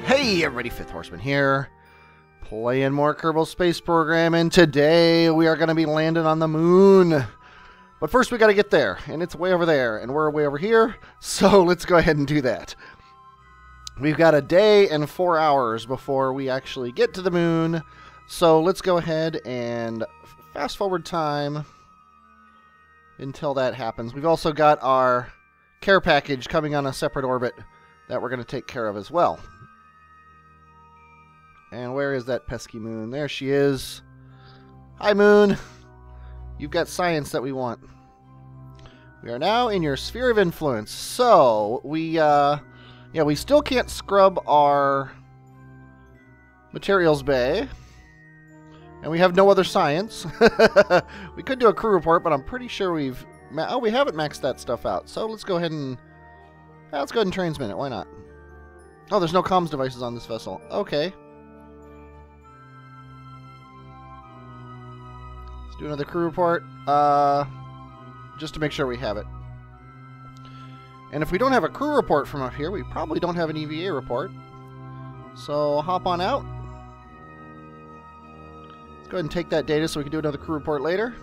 Hey everybody, Fifth Horseman here, playing more Kerbal Space Program, and today we are going to be landing on the moon. But first we got to get there, and it's way over there, and we're way over here, so let's go ahead and do that. We've got a day and 4 hours before we actually get to the moon, so let's go ahead and fast forward time until that happens. We've also got our care package coming on a separate orbit that we're going to take care of as well. And where is that pesky moon? There she is. Hi, moon. You've got science that we want. We are now in your sphere of influence. So, we still can't scrub our materials bay. And we have no other science. We could do a crew report, but I'm pretty sure we haven't maxed that stuff out. So, let's go ahead and transmit it. Why not? Oh, there's no comms devices on this vessel. Okay. Do another crew report, just to make sure we have it. And if we don't have a crew report from up here, we probably don't have an EVA report. So hop on out. Let's go ahead and take that data so we can do another crew report later.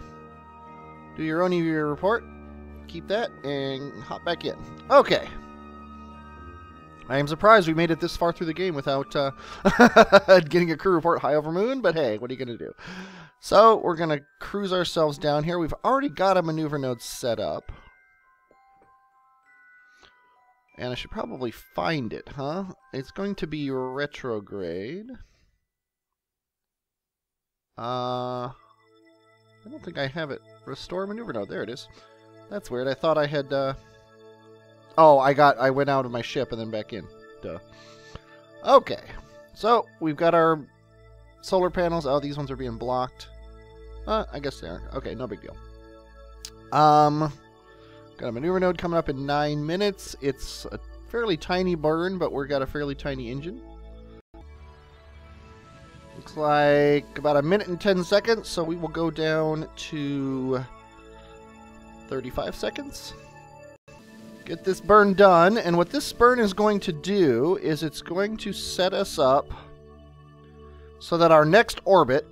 Do your own EVA report. Keep that and hop back in. Okay. I am surprised we made it this far through the game without getting a crew report high over moon, but hey, what are you going to do? So, we're going to cruise ourselves down here. We've already got a maneuver node set up. And I should probably find it, huh? It's going to be retrograde. I don't think I have it. Restore maneuver node. There it is. That's weird. I thought I had... Oh, I went out of my ship and then back in. Duh. Okay. So, we've got our solar panels. Oh, these ones are being blocked. I guess they are. Okay, no big deal. Got a maneuver node coming up in 9 minutes. It's a fairly tiny burn, but we've got a fairly tiny engine. Looks like about 1 minute and 10 seconds, so we will go down to 35 seconds. Get this burn done, and what this burn is going to do is it's going to set us up so that our next orbit,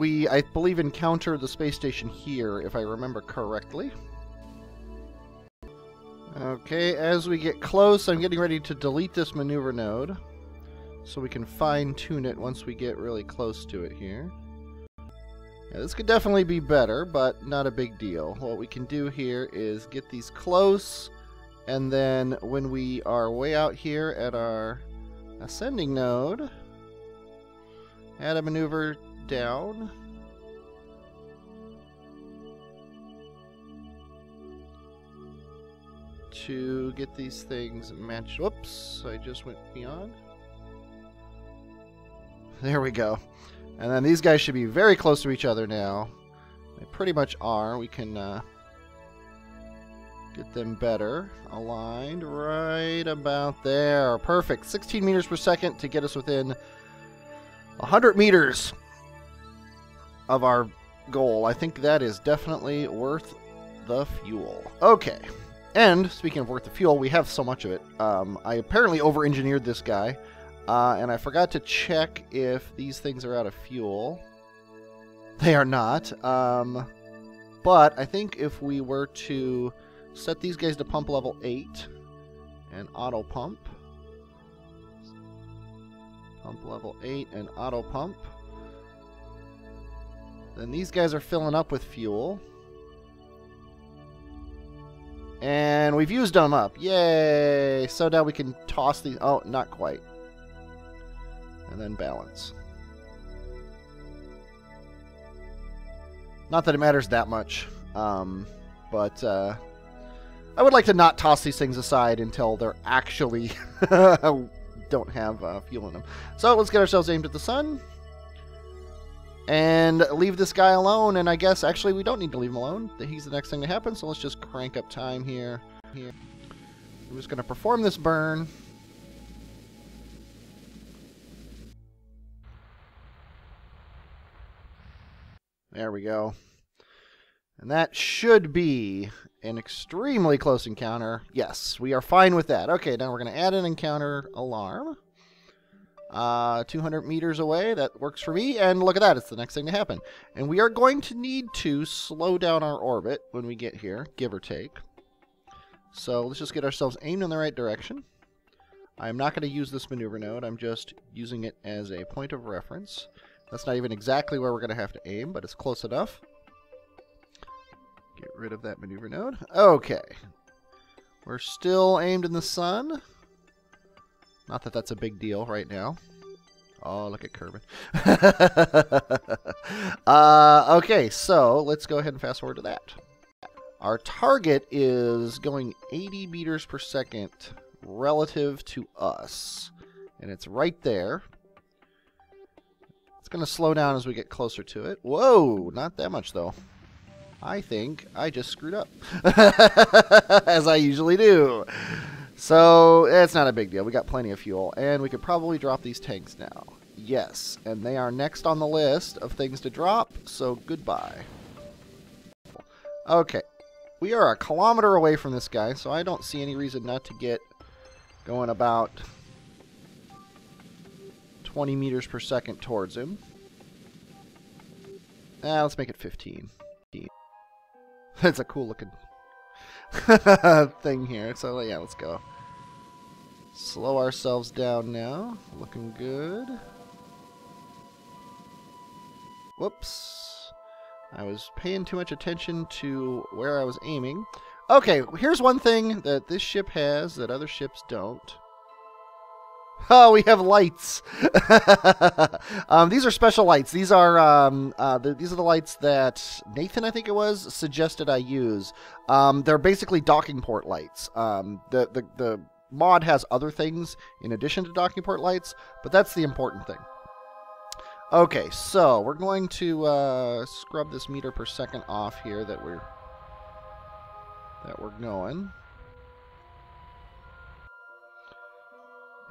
I believe, encounter the space station here, if I remember correctly. Okay, as we get close, I'm getting ready to delete this maneuver node so we can fine-tune it once we get really close to it here. Yeah, this could definitely be better, but not a big deal. What we can do here is get these close, and then when we are way out here at our ascending node, add a maneuver down. To get these things matched. Whoops, I just went beyond. There we go. And then these guys should be very close to each other now. They pretty much are. We can get them better aligned right about there. Perfect. 16 meters per second to get us within 100 meters of our goal. I think that is definitely worth the fuel. Okay. And, speaking of worth the fuel, we have so much of it. I apparently over-engineered this guy. And I forgot to check if these things are out of fuel. They are not. But I think if we were to set these guys to pump level 8 and auto pump. Pump level 8 and auto pump. Then these guys are filling up with fuel. And we've used them up. Yay! So now we can toss these... Oh, not quite. And then balance. Not that it matters that much. But I would like to not toss these things aside until they're actually don't have fuel in them. So let's get ourselves aimed at the sun. And leave this guy alone, and I guess actually we don't need to leave him alone. He's the next thing to happen, so let's just crank up time here. We're just going to perform this burn. There we go. And that should be an extremely close encounter. Yes, we are fine with that. Okay, now we're going to add an encounter alarm. 200 meters away. That works for me. And look at that. It's the next thing to happen. And we are going to need to slow down our orbit when we get here, give or take. So let's just get ourselves aimed in the right direction. I'm not going to use this maneuver node. I'm just using it as a point of reference. That's not even exactly where we're going to have to aim, but it's close enough. Get rid of that maneuver node. Okay. We're still aimed in the sun. Not that that's a big deal right now. Oh, look at Kerbin. Okay, so let's go ahead and fast forward to that. Our target is going 80 meters per second relative to us. And it's right there. It's going to slow down as we get closer to it. Whoa, not that much though. I think I just screwed up. As I usually do. So, it's not a big deal. We got plenty of fuel. And we could probably drop these tanks now. Yes, and they are next on the list of things to drop, so goodbye. Okay. We are a kilometer away from this guy, so I don't see any reason not to get going about 20 meters per second towards him. Let's make it 15. That's a cool looking thing here. So yeah, let's go. Slow ourselves down now. Looking good. Whoops. I was paying too much attention to where I was aiming. Okay, here's one thing that this ship has that other ships don't. Oh, we have lights. These are special lights. These are these are the lights that Nathan, I think it was, suggested I use. They're basically docking port lights. The mod has other things in addition to docking port lights, but that's the important thing. Okay, so we're going to scrub this meter per second off here that we're going.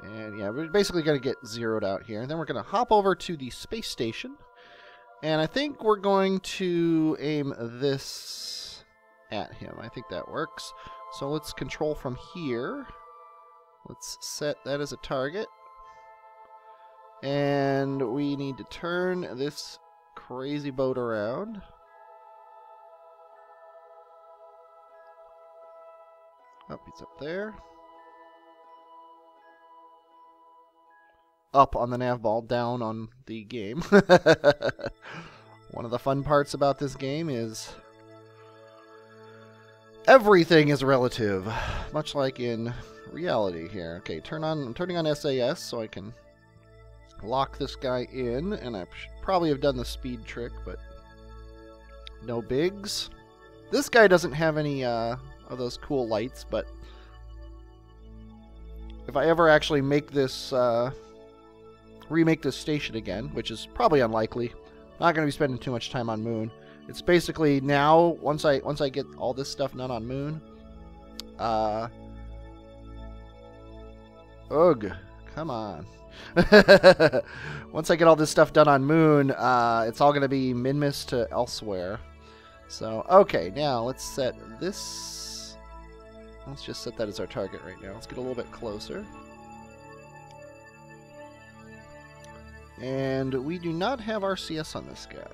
And yeah, we're basically going to get zeroed out here. And then we're going to hop over to the space station. And I think we're going to aim this at him. I think that works. So let's control from here. Let's set that as a target. And we need to turn this crazy boat around. Oh, he's up there. Up on the nav ball, down on the game. One of the fun parts about this game is everything is relative, much like in reality here. Okay, I'm turning on SAS so I can lock this guy in, and I should probably have done the speed trick, but no bigs. This guy doesn't have any of those cool lights, but if I ever actually make this remake this station again, which is probably unlikely, not going to be spending too much time on Moon. It's basically now once I get all this stuff done on Moon. Ugh, come on. Once I get all this stuff done on Moon, it's all going to be Minmus to elsewhere. So, okay, now let's set this. Let's just set that as our target right now. Let's get a little bit closer. And we do not have RCS on this guy.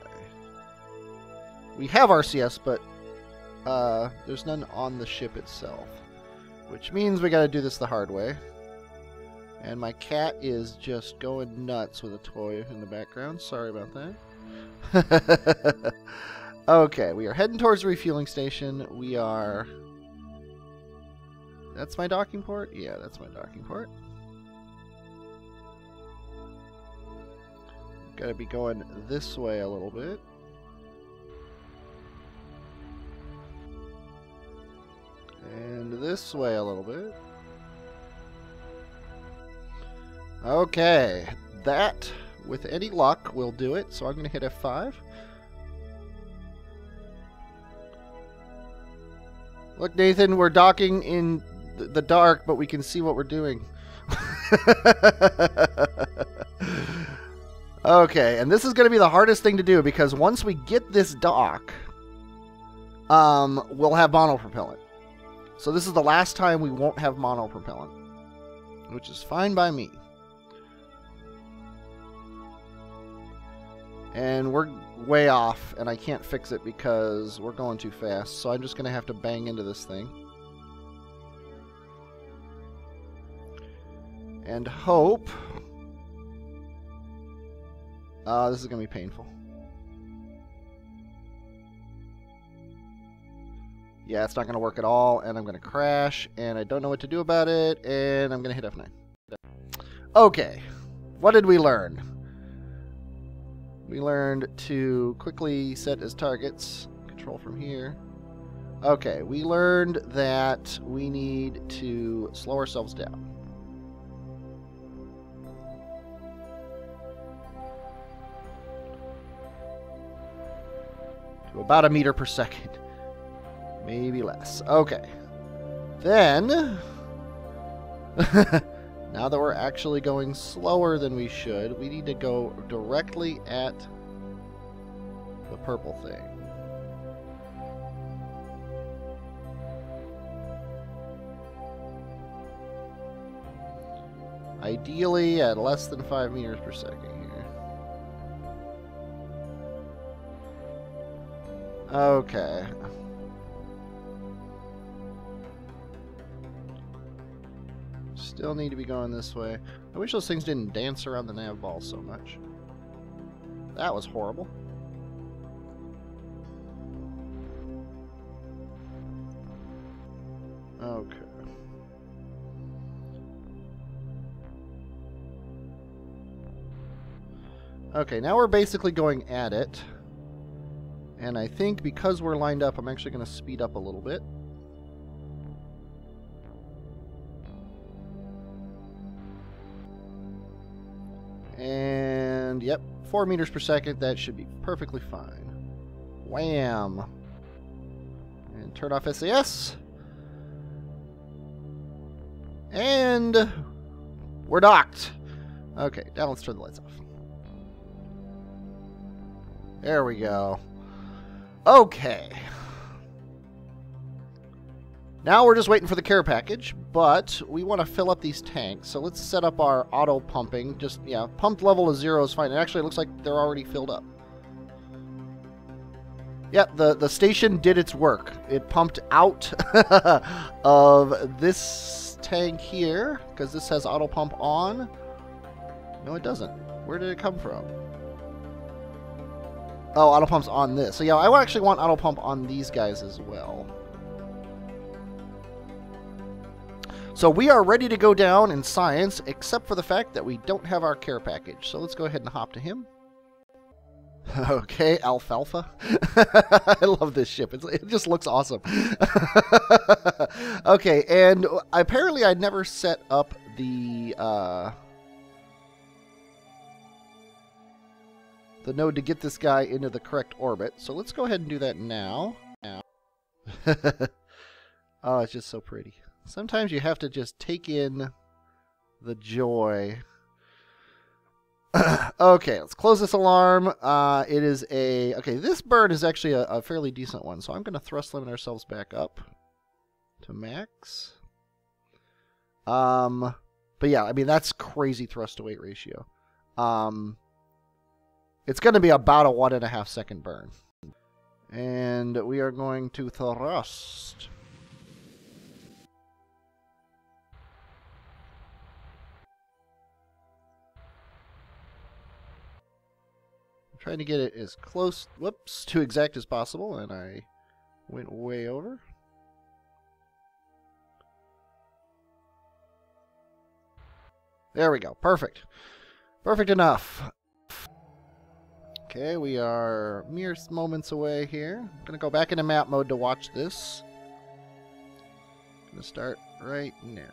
We have RCS, but there's none on the ship itself. Which means we gotta do this the hard way. And my cat is just going nuts with a toy in the background. Sorry about that. Okay, we are heading towards the refueling station. We are... That's my docking port? Yeah, that's my docking port. Gotta be going this way a little bit. And this way a little bit. Okay, that, with any luck, will do it. So I'm going to hit F5. Look, Nathan, we're docking in the dark, but we can see what we're doing. Okay, and this is going to be the hardest thing to do, because once we get this dock, we'll have monopropellant. So this is the last time we won't have monopropellant, which is fine by me. And we're way off, and I can't fix it because we're going too fast. So I'm just going to have to bang into this thing. And hope. This is going to be painful. Yeah, it's not going to work at all, and I'm going to crash, and I don't know what to do about it, and I'm going to hit F9. Okay, what did we learn? We learned to quickly set as targets, control from here. Okay, we learned that we need to slow ourselves down. To about 1 meter per second. Maybe less. Okay. Then, now that we're actually going slower than we should, we need to go directly at the purple thing. Ideally at less than 5 meters per second here. Okay. Still need to be going this way. I wish those things didn't dance around the nav ball so much. That was horrible. Okay. Okay, now we're basically going at it. And I think because we're lined up, I'm actually going to speed up a little bit. And, yep, 4 meters per second. That should be perfectly fine. Wham! And turn off SAS. And we're docked. Okay, now let's turn the lights off. There we go. Okay. Now we're just waiting for the care package, but we want to fill up these tanks. So let's set up our auto pumping. Just, yeah, pumped level of 0 is fine. And actually, it looks like they're already filled up. Yep, the station did its work. It pumped out of this tank here, because this has auto pump on. No, it doesn't. Where did it come from? Oh, auto pump's on this. So yeah, I actually want auto pump on these guys as well. So we are ready to go down in science, except for the fact that we don't have our care package. So let's go ahead and hop to him. Okay, Alfalfa. I love this ship. It just looks awesome. Okay, and apparently I never set up the node to get this guy into the correct orbit. So let's go ahead and do that now. Oh, it's just so pretty. Sometimes you have to just take in the joy. Okay, let's close this alarm. It is a... Okay, this bird is actually a fairly decent one, so I'm going to thrust limit ourselves back up to max. But yeah, I mean, that's crazy thrust to weight ratio. It's going to be about a 1.5 second burn. And we are going to thrust. Trying to get it as close, whoops, to exact as possible, and I went way over. There we go. Perfect. Perfect enough. Okay, we are mere moments away here. I'm going to go back into map mode to watch this. Going to start right now.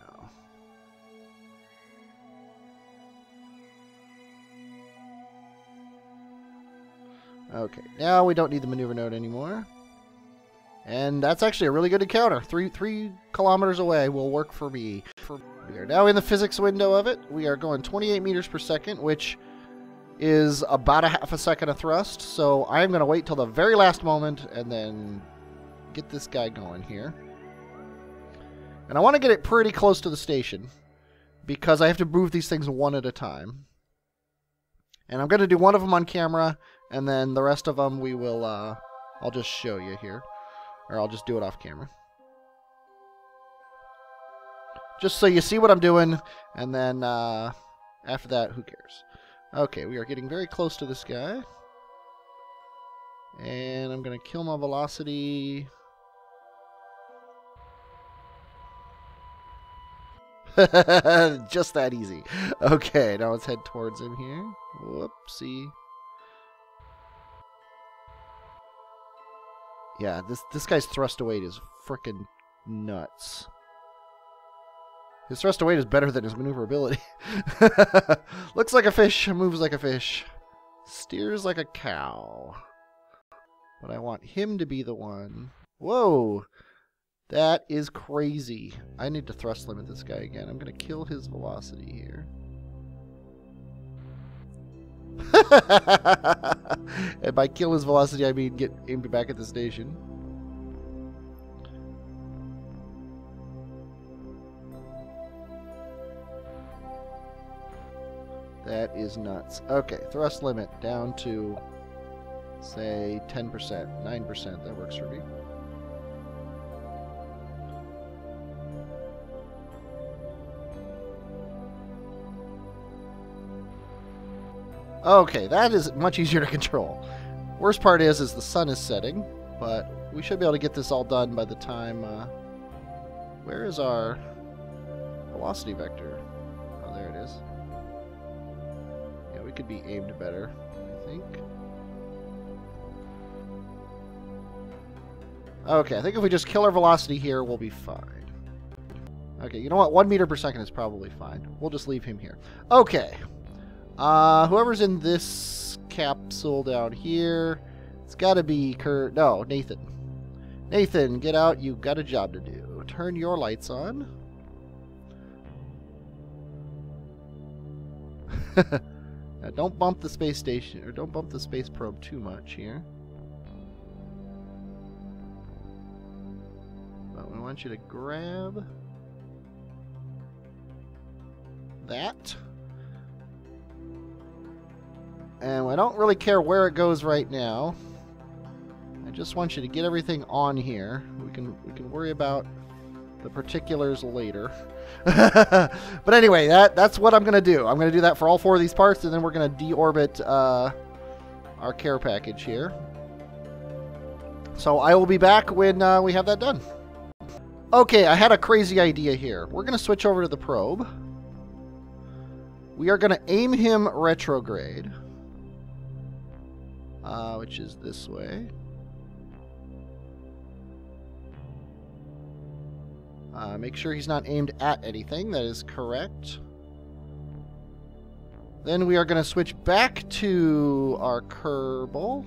Okay, now we don't need the maneuver node anymore. And that's actually a really good encounter. 3 kilometers away will work for me. We are now in the physics window of it. We are going 28 meters per second, which is about a half a second of thrust. So I'm going to wait till the very last moment and then get this guy going here. And I want to get it pretty close to the station because I have to move these things one at a time. And I'm going to do one of them on camera, And then the rest of them we will, I'll just show you here. Or I'll just do it off camera. Just so you see what I'm doing, and then after that, who cares? Okay, we are getting very close to this guy. And I'm going to kill my velocity. Just that easy. Okay, now let's head towards him here. Whoopsie. Yeah, this guy's thrust to weight is frickin' nuts. His thrust to weight is better than his maneuverability. Looks like a fish, moves like a fish, steers like a cow. But I want him to be the one. Whoa! That is crazy. I need to thrust limit this guy again. I'm going to kill his velocity here. And by kill his velocity, I mean get aimed back at the station. That is nuts. Okay, thrust limit down to, say, 10%, 9%. That works for me. Okay, that is much easier to control. Worst part is the sun is setting, but we should be able to get this all done by the time... where is our velocity vector? Oh, there it is. Yeah, we could be aimed better, I think. Okay, I think if we just kill our velocity here, we'll be fine. Okay, you know what? 1 meter per second is probably fine. We'll just leave him here. Okay. Whoever's in this capsule down here, it's got to be no, Nathan. Nathan, get out. You've got a job to do. Turn your lights on. Now, don't bump the space station, or don't bump the space probe too much here. But we want you to grab that. And I don't really care where it goes right now. I just want you to get everything on here. We can worry about the particulars later. But anyway, that's what I'm going to do. I'm going to do that for all 4 of these parts, and then we're going to deorbit our care package here. So I will be back when we have that done. Okay, I had a crazy idea here. We're going to switch over to the probe. We are going to aim him retrograde. Which is this way. Make sure he's not aimed at anything. That is correct. Then we are going to switch back to our Kerbal.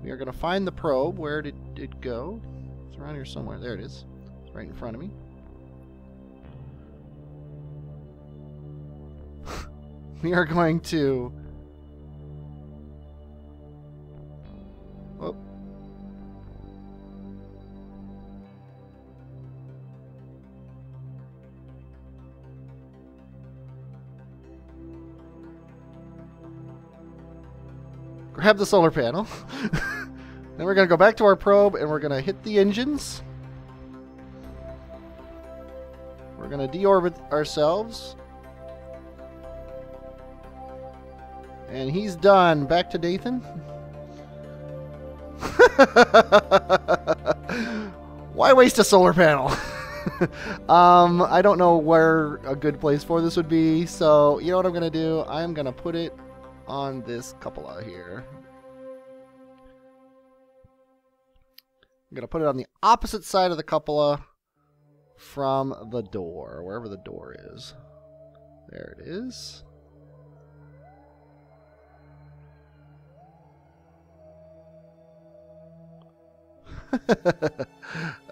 We are going to find the probe. Where did it go? It's around here somewhere. There it is. It's right in front of me. We are going to... Oh. Grab the solar panel. Then we're going to go back to our probe and we're going to hit the engines. We're going to deorbit ourselves. And he's done. Back to Nathan. Why waste a solar panel? I don't know where a good place for this would be, so you know what I'm going to do? I'm going to put it on this cupola here. I'm going to put it on the opposite side of the cupola from the door, wherever the door is. There it is.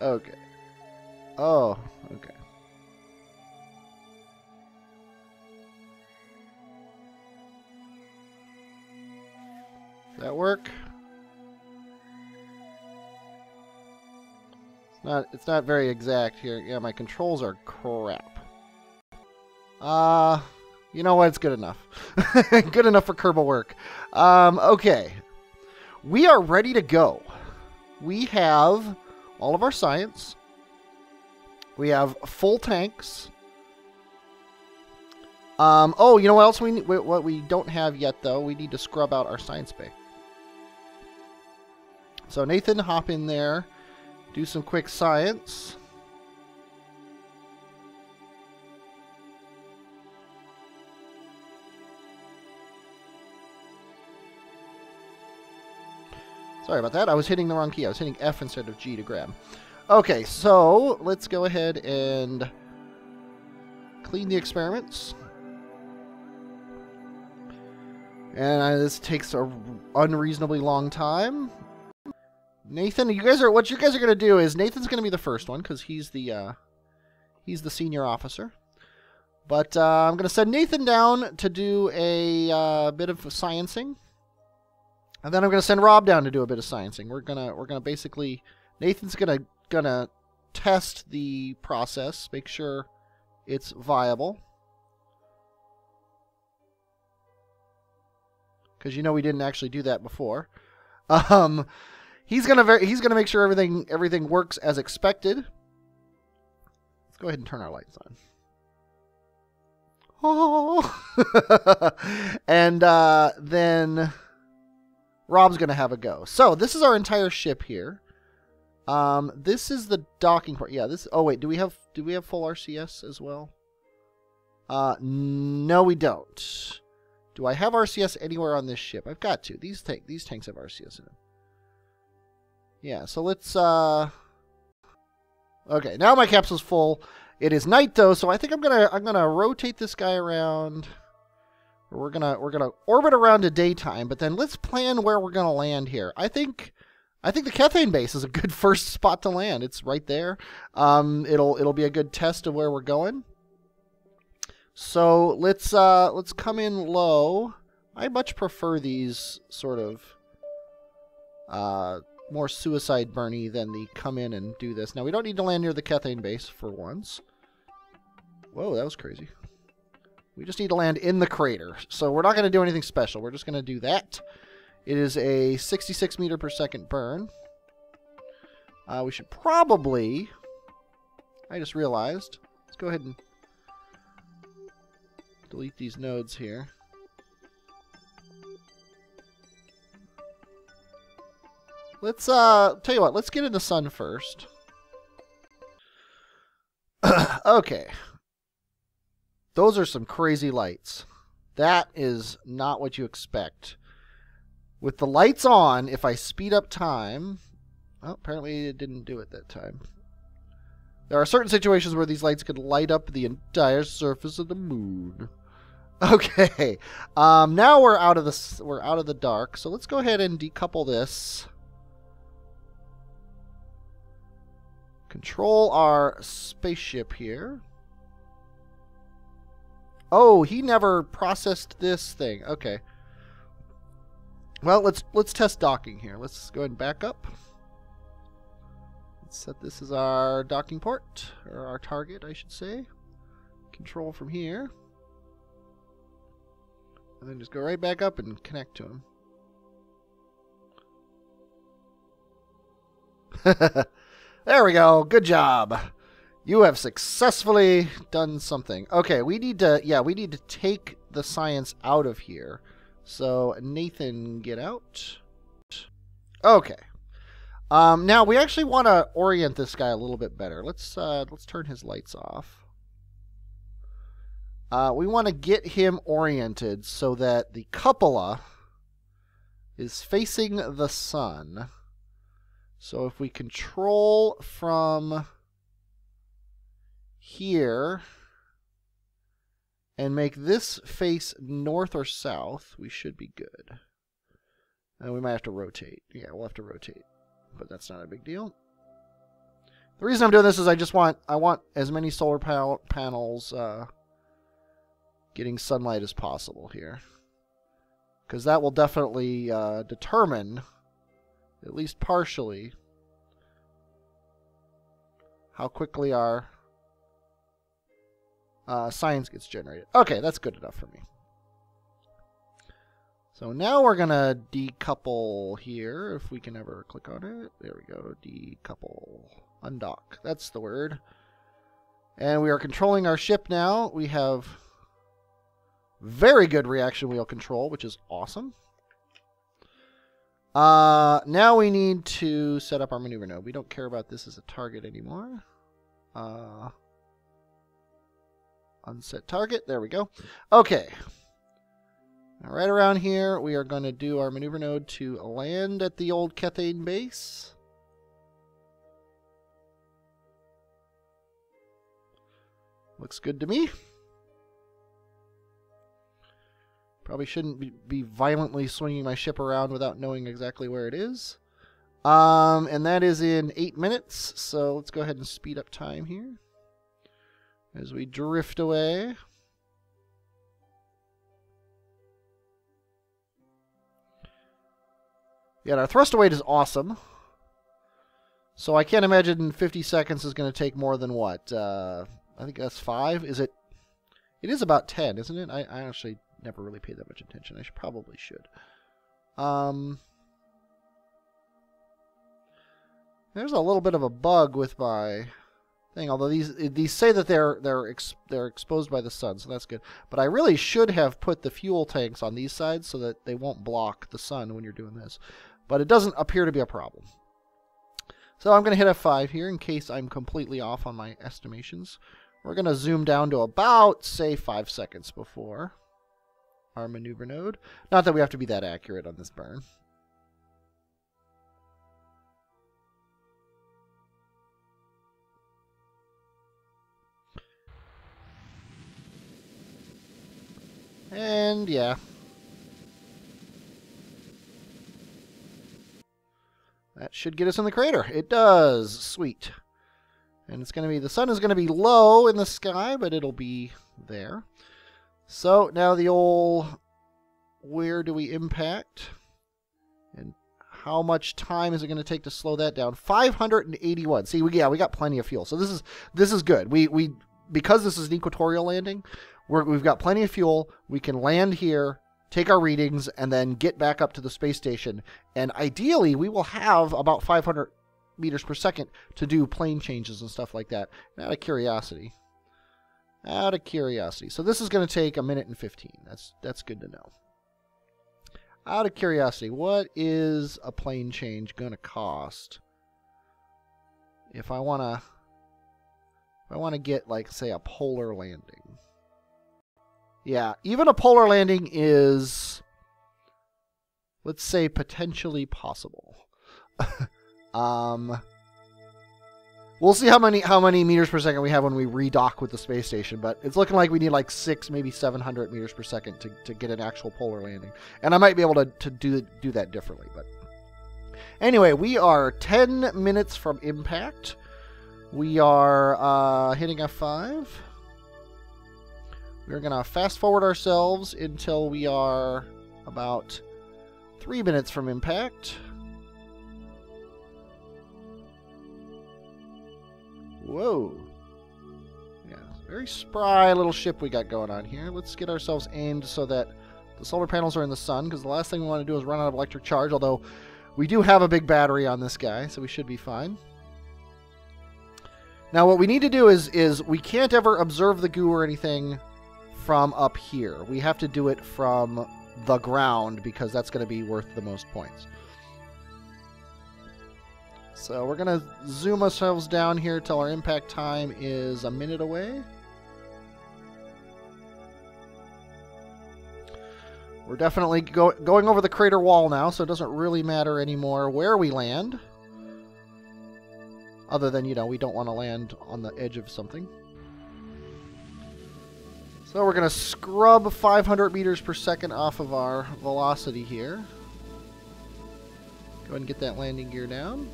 Okay. Oh, okay. Does that work? It's not very exact here. Yeah, my controls are crap. You know what? It's good enough. Good enough for Kerbal work. Okay. We are ready to go. We have all of our science. We have full tanks. Oh, you know what else what we don't have yet, though? We need to scrub out our science bay. So Nathan, hop in there. Do some quick science. Sorry about that. I was hitting the wrong key. I was hitting F instead of G to grab. Okay, so let's go ahead and clean the experiments. And this takes a unreasonably long time. Nathan, what you guys are going to do is Nathan's going to be the first one because he's the senior officer. But I'm going to send Nathan down to do a bit of sciencing. And then I'm going to send Rob down to do a bit of sciencing. We're gonna basically, Nathan's gonna test the process, make sure it's viable. Because you know we didn't actually do that before. He's gonna make sure everything works as expected. Let's go ahead and turn our lights on. Oh, and then Rob's going to have a go. So, this is our entire ship here. This is the docking port. Yeah, this... Oh, wait. Do we have full RCS as well? No, we don't. Do I have RCS anywhere on this ship? I've got to. These tanks have RCS in them. Yeah, so let's... Okay, now my capsule's full. It is night, though, so I think I'm gonna rotate this guy around... We're gonna orbit around to daytime, but then let's plan where we're gonna land here. I think the Kethane base is a good first spot to land. It's right there. It'll be a good test of where we're going. So let's come in low. I much prefer these sort of more suicide burny than the come in and do this. Now we don't need to land near the Kethane base for once. Whoa, that was crazy. We just need to land in the crater. So we're not going to do anything special. We're just going to do that. It is a 66 meter per second burn. We should probably... I just realized. Let's go ahead and delete these nodes here. Let's, tell you what, let's get in the sun first. Okay. Those are some crazy lights. That is not what you expect. With the lights on, if I speed up time... Oh, apparently it didn't do it that time. There are certain situations where these lights could light up the entire surface of the moon. Okay. Now we're out of the dark, so let's go ahead and decouple this. Control our spaceship here. Oh, he never processed this thing. Okay. Well, let's test docking here. Let's go ahead and back up. Let's set this as our docking port, or our target, I should say. Control from here. And then just go right back up and connect to him. There we go. Good job. You have successfully done something. Okay, we need to take the science out of here. So, Nathan, get out. Okay. Now, we actually want to orient this guy a little bit better. Let's turn his lights off. We want to get him oriented so that the cupola is facing the sun. So, if we control from here and make this face north or south, we should be good. And we might have to rotate. Yeah, we'll have to rotate, but that's not a big deal. The reason I'm doing this is I want as many solar panels getting sunlight as possible here, because that will definitely determine, at least partially, how quickly our science gets generated. Okay, that's good enough for me. So now we're going to decouple here, if we can ever click on it. There we go, decouple, undock, that's the word. And we are controlling our ship now. We have very good reaction wheel control, which is awesome. Now we need to set up our maneuver node. We don't care about this as a target anymore. Unset target, there we go. Okay. Right around here, we are going to do our maneuver node to land at the old Kethane base. Looks good to me. Probably shouldn't be violently swinging my ship around without knowing exactly where it is. And that is in 8 minutes, so let's go ahead and speed up time here as we drift away. Yeah, our thrust weight is awesome. So I can't imagine 50 seconds is going to take more than what? I think that's 5. Is it? It is about 10, isn't it? I actually never really paid that much attention. I probably should. There's a little bit of a bug with my thing. Although these say that they're exposed by the sun, so that's good. But I really should have put the fuel tanks on these sides so that they won't block the sun when you're doing this. But it doesn't appear to be a problem. So I'm going to hit F5 here in case I'm completely off on my estimations. We're going to zoom down to about, say, 5 seconds before our maneuver node. Not that we have to be that accurate on this burn. And yeah. That should get us in the crater. It does. Sweet. And it's going to be, the sun is going to be low in the sky, but it'll be there. So now the old, where do we impact? And how much time is it going to take to slow that down? 581. See, we got plenty of fuel. So this is good. We because this is an equatorial landing, we've got plenty of fuel. We can land here, take our readings, and then get back up to the space station. And ideally, we will have about 500 meters per second to do plane changes and stuff like that. And out of curiosity. So this is going to take 1 minute and 15. That's good to know. Out of curiosity, what is a plane change going to cost? If I want to get, like, say, a polar landing. Yeah, even a polar landing is, let's say, potentially possible. We'll see how many meters per second we have when we redock with the space station, but it's looking like we need like 600, maybe 700 meters per second to get an actual polar landing. And I might be able to do that differently, but anyway, we are 10 minutes from impact. We are hitting F5. We're going to fast forward ourselves until we are about 3 minutes from impact. Whoa. Yeah, very spry little ship we got going on here. Let's get ourselves aimed so that the solar panels are in the sun, because the last thing we want to do is run out of electric charge, although we do have a big battery on this guy, so we should be fine. Now what we need to do is we can't ever observe the goo or anything from up here. We have to do it from the ground, because that's going to be worth the most points. So we're going to zoom ourselves down here till our impact time is 1 minute away. We're definitely going over the crater wall now, so it doesn't really matter anymore where we land. Other than, you know, we don't want to land on the edge of something. So we're going to scrub 500 meters per second off of our velocity here. Go ahead and get that landing gear down.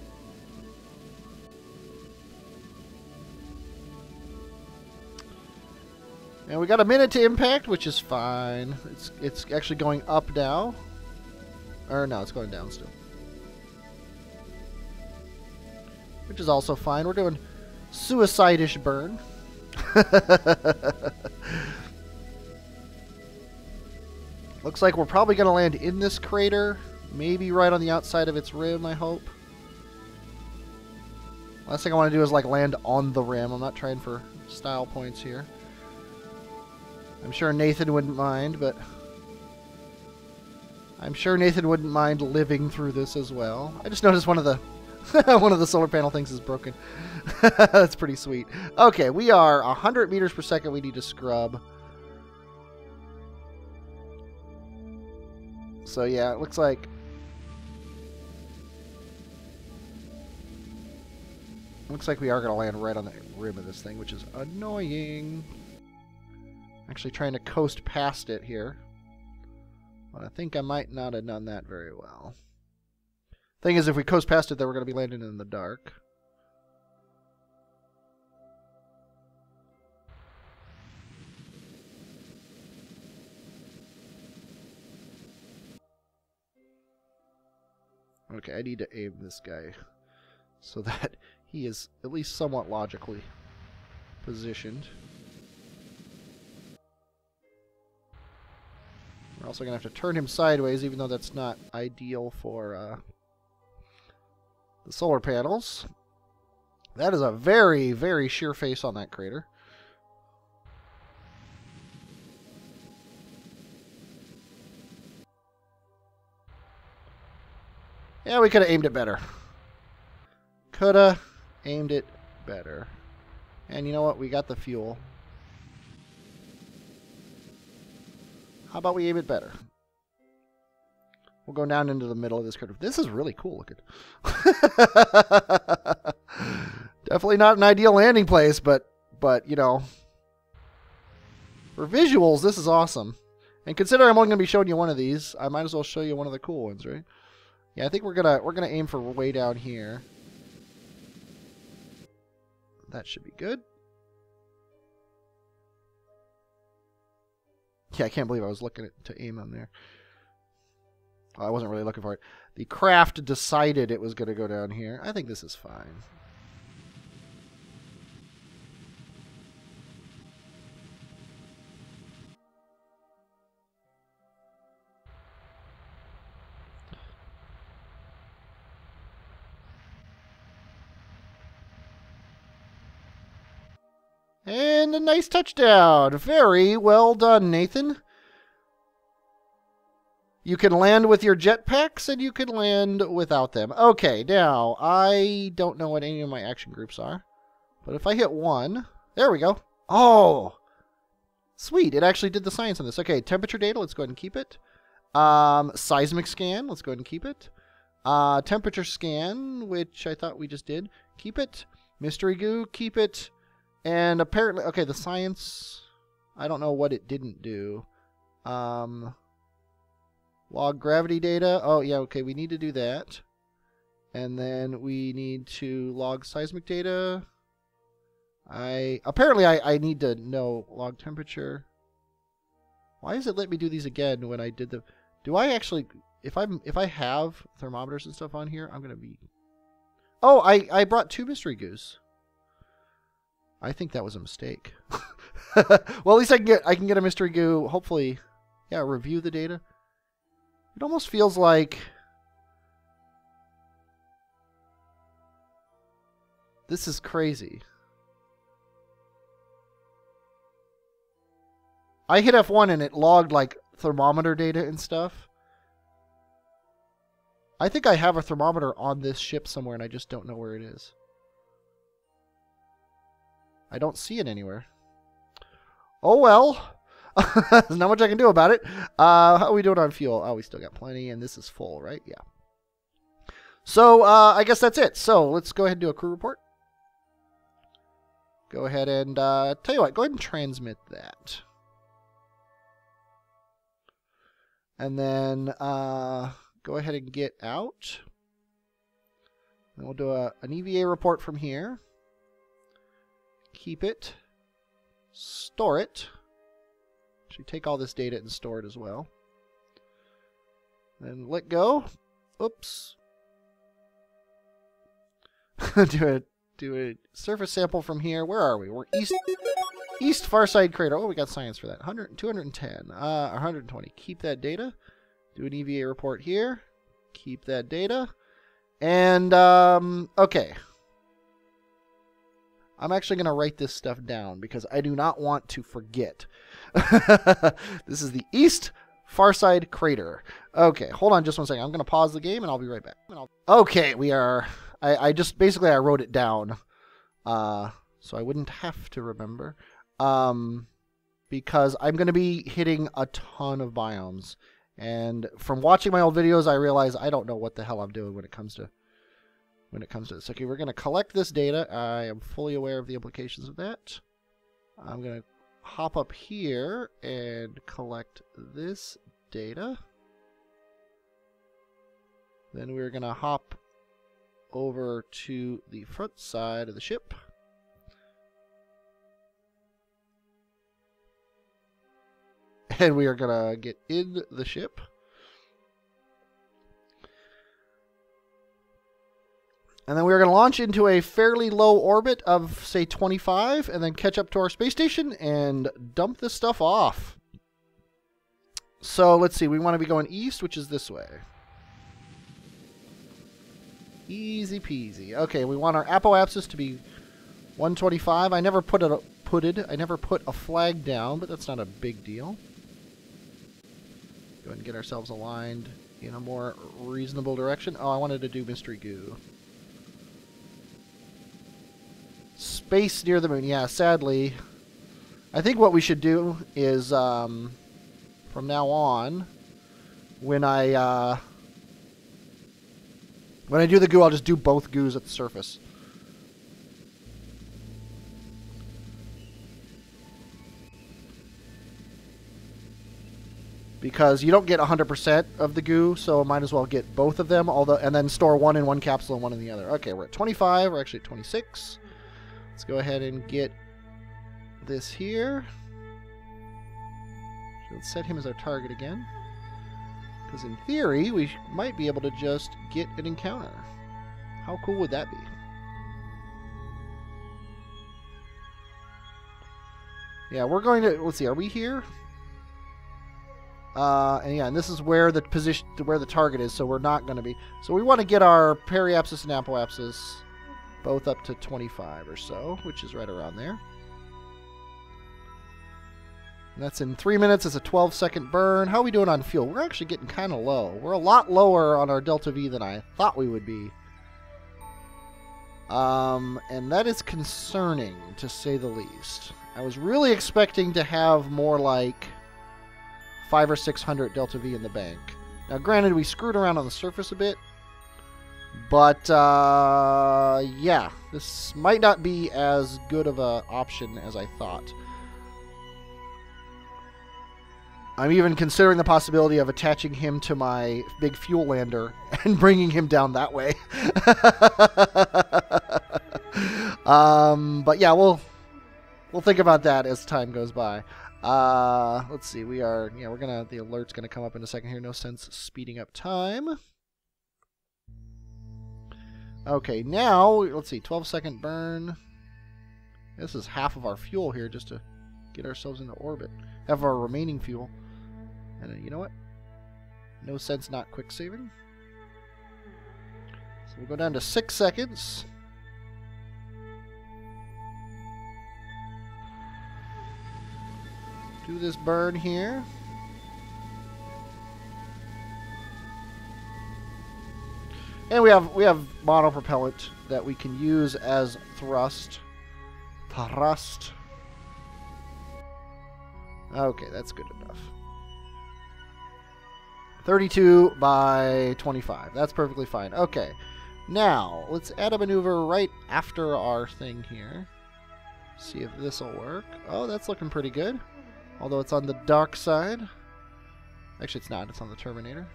And we got 1 minute to impact, which is fine. It's actually going up now. Or no, it's going down still. Which is also fine. We're doing suicide-ish burn. Looks like we're probably going to land in this crater. Maybe right on the outside of its rim, I hope. Last thing I want to do is like land on the rim. I'm not trying for style points here. I'm sure Nathan wouldn't mind, but I'm sure Nathan wouldn't mind living through this as well. I just noticed one of the one of the solar panel things is broken. That's pretty sweet. Okay, we are 100 meters per second. We need to scrub. So yeah, it looks like we are going to land right on the rim of this thing, which is annoying. Actually trying to coast past it here. But I think I might not have done that very well. Thing is, if we coast past it, then we're going to be landing in the dark. Okay, I need to aim this guy so that he is at least somewhat logically positioned. We're also going to have to turn him sideways, even though that's not ideal for the solar panels. That is a very, very sheer face on that crater. Yeah, we could have aimed it better. Could have aimed it better. And you know what? We got the fuel. How about we aim it better? We'll go down into the middle of this crater. This is really cool looking. Definitely not an ideal landing place, but you know, for visuals, this is awesome. And consider I'm only going to be showing you one of these, I might as well show you one of the cool ones, right? Yeah, I think we're gonna aim for way down here. That should be good. Yeah, I can't believe I was looking to aim on there. Well, I wasn't really looking for it. The craft decided it was going to go down here. I think this is fine. And a nice touchdown. Very well done, Nathan. You can land with your jetpacks, and you can land without them. Okay, now, I don't know what any of my action groups are. But if I hit one, there we go. Oh, sweet. It actually did the science on this. Okay, temperature data, let's go ahead and keep it. Seismic scan, let's go ahead and keep it. Temperature scan, which I thought we just did. Keep it. Mystery goo, keep it. And apparently, okay, the science, I don't know what it didn't do. Log gravity data. Oh, yeah, okay, we need to do that. And then we need to log seismic data. Apparently I need to know log temperature. Why does it let me do these again when I did the... Do I actually... If I have thermometers and stuff on here, I'm going to be... Oh, I brought 2 mystery goos. I think that was a mistake. Well, at least I can get a mystery goo. Hopefully, yeah, review the data. It almost feels like this is crazy. I hit F1 and it logged like thermometer data and stuff. I think I have a thermometer on this ship somewhere and I just don't know where it is. I don't see it anywhere. Oh well. There's not much I can do about it. How are we doing on fuel? Oh, we still got plenty, and this is full, right? Yeah. So, I guess that's it. So, let's go ahead and do a crew report. Go ahead and, tell you what, go ahead and transmit that. And then, go ahead and get out. And we'll do an EVA report from here. Keep it. Store it. Actually, take all this data and store it as well. Then let go. Oops. Do do a surface sample from here. Where are we? We're east far side crater. Oh, we got science for that. 210. 120. Keep that data. Do an EVA report here. Keep that data. And, okay. I'm actually going to write this stuff down because I do not want to forget. This is the east far side crater. Okay, hold on just one second. I'm going to pause the game and I'll be right back. Okay, we are... I just... Basically, I wrote it down so I wouldn't have to remember. Because I'm going to be hitting a ton of biomes. And from watching my old videos, I realize I don't know what the hell I'm doing when it comes to this. Okay, we're going to collect this data. I am fully aware of the implications of that. I'm going to hop up here and collect this data. Then we're going to hop over to the front side of the ship. And we are going to get in the ship. And then we're going to launch into a fairly low orbit of, say, 25, and then catch up to our space station and dump this stuff off. So, let's see. We want to be going east, which is this way. Easy peasy. Okay, we want our apoapsis to be 125. I never put a flag down, but that's not a big deal. Go ahead and get ourselves aligned in a more reasonable direction. Oh, I wanted to do mystery goo. Space near the moon. Yeah, sadly. I think what we should do is, from now on, when I do the goo, I'll just do both goos at the surface. Because you don't get 100% of the goo, so I might as well get both of them, and then store one in one capsule and one in the other. Okay, we're at 25. We're actually at 26. Let's go ahead and get this here. So let's set him as our target again. Because in theory, we might be able to just get an encounter. How cool would that be? Yeah, we're going to... Let's see, are we here? And yeah, and this is where the position, where the target is, so we're not going to be... So we want to get our periapsis and apoapsis both up to 25 or so, which is right around there. And that's in 3 minutes. It's a 12-second burn. How are we doing on fuel? We're actually getting kind of low. We're a lot lower on our delta V than I thought we would be. And that is concerning, to say the least. I was really expecting to have more like 500 or 600 delta V in the bank. Now, granted, we screwed around on the surface a bit. But, yeah, this might not be as good of an option as I thought. I'm even considering the possibility of attaching him to my big fuel lander and bringing him down that way. But yeah, we'll think about that as time goes by. Let's see, the alert's gonna come up in a second here. No sense speeding up time. Okay, now, let's see, 12-second burn. This is half of our fuel here just to get ourselves into orbit. Half of our remaining fuel. And you know what? No sense not quick saving. So we'll go down to 6 seconds. Do this burn here. And we have monopropellant that we can use as thrust. Okay, that's good enough. 32 by 25. That's perfectly fine. Okay. Now, let's add a maneuver right after our thing here. See if this will work. Oh, that's looking pretty good. Although it's on the dark side. Actually, it's not. It's on the Terminator.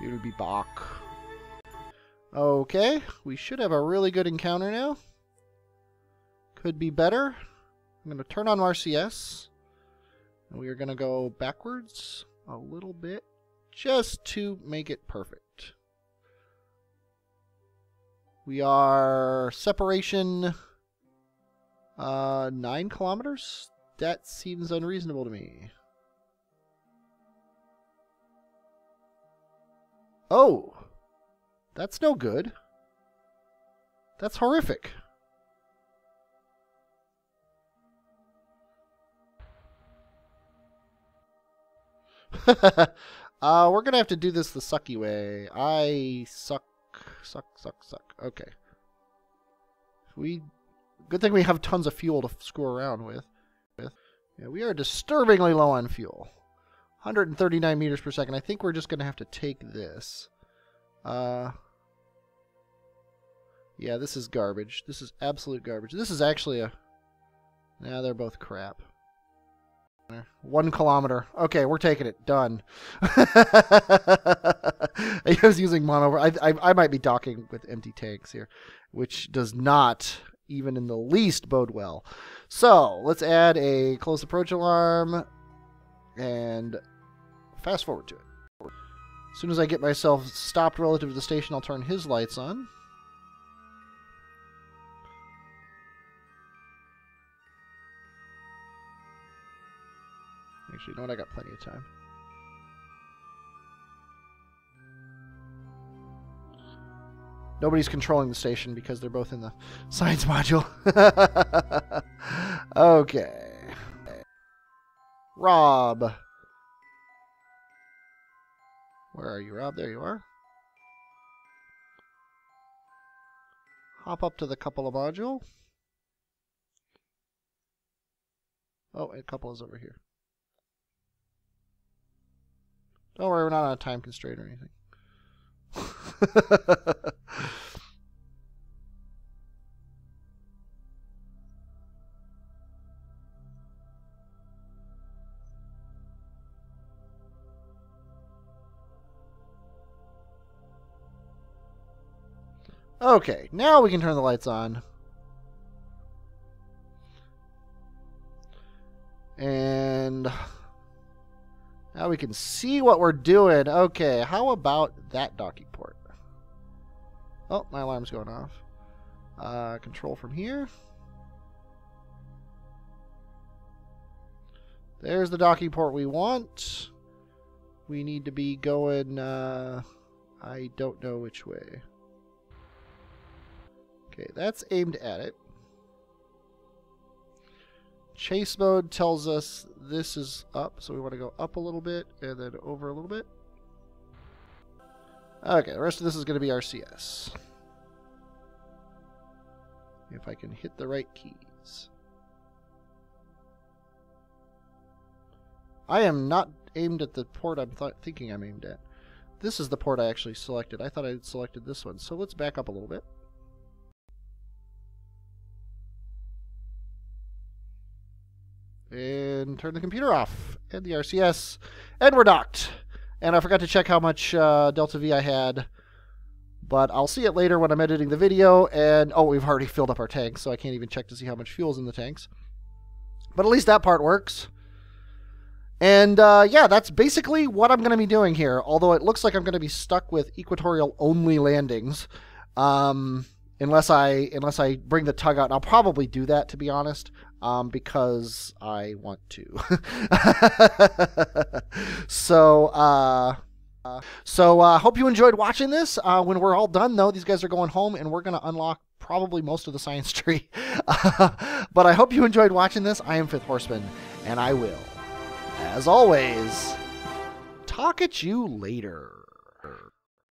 It would be Bach. Okay. We should have a really good encounter now. Could be better. I'm going to turn on RCS. And we are going to go backwards a little bit just to make it perfect. We are separation 9 kilometers? That seems unreasonable to me. Oh! That's no good. That's horrific. We're gonna have to do this the sucky way. I suck. Okay. Good thing we have tons of fuel to screw around with. Yeah, we are disturbingly low on fuel. 139 meters per second. I think we're just gonna have to take this. Yeah, this is garbage. This is absolute garbage. This is actually a... Nah, they're both crap. 1 kilometer. Okay, we're taking it. Done. I was using mono. I might be docking with empty tanks here, which does not even in the least bode well. So let's add a close approach alarm and fast forward to it. As soon as I get myself stopped relative to the station, I'll turn his lights on. Actually, you know what? I got plenty of time. Nobody's controlling the station because they're both in the science module. Okay. Rob. Where are you, Rob? There you are. Hop up to the Cupola module. Oh, a couple is over here. Don't worry, we're not on a time constraint or anything. Okay, now we can turn the lights on. And now we can see what we're doing. Okay, how about that docking port? Oh, my alarm's going off. Control from here. There's the docking port we want. We need to be going, I don't know which way. Okay, that's aimed at it. Chase mode tells us this is up, so we want to go up a little bit and then over a little bit. Okay, the rest of this is going to be RCS. If I can hit the right keys. I am not aimed at the port I'm thinking I'm aimed at. This is the port I actually selected. I thought I had selected this one, so let's back up a little bit. And turn the computer off. And the RCS. And we're docked. And I forgot to check how much Delta V I had. But I'll see it later when I'm editing the video. And, oh, we've already filled up our tanks, so I can't even check to see how much fuel's in the tanks. But at least that part works. And, yeah, that's basically what I'm going to be doing here. Although it looks like I'm going to be stuck with equatorial-only landings. Unless I bring the tug out. And I'll probably do that, to be honest. Because I want to. So hope you enjoyed watching this. When we're all done, though, these guys are going home, and we're going to unlock probably most of the science tree. But I hope you enjoyed watching this. I am Fifth Horseman, and I will, as always, talk at you later.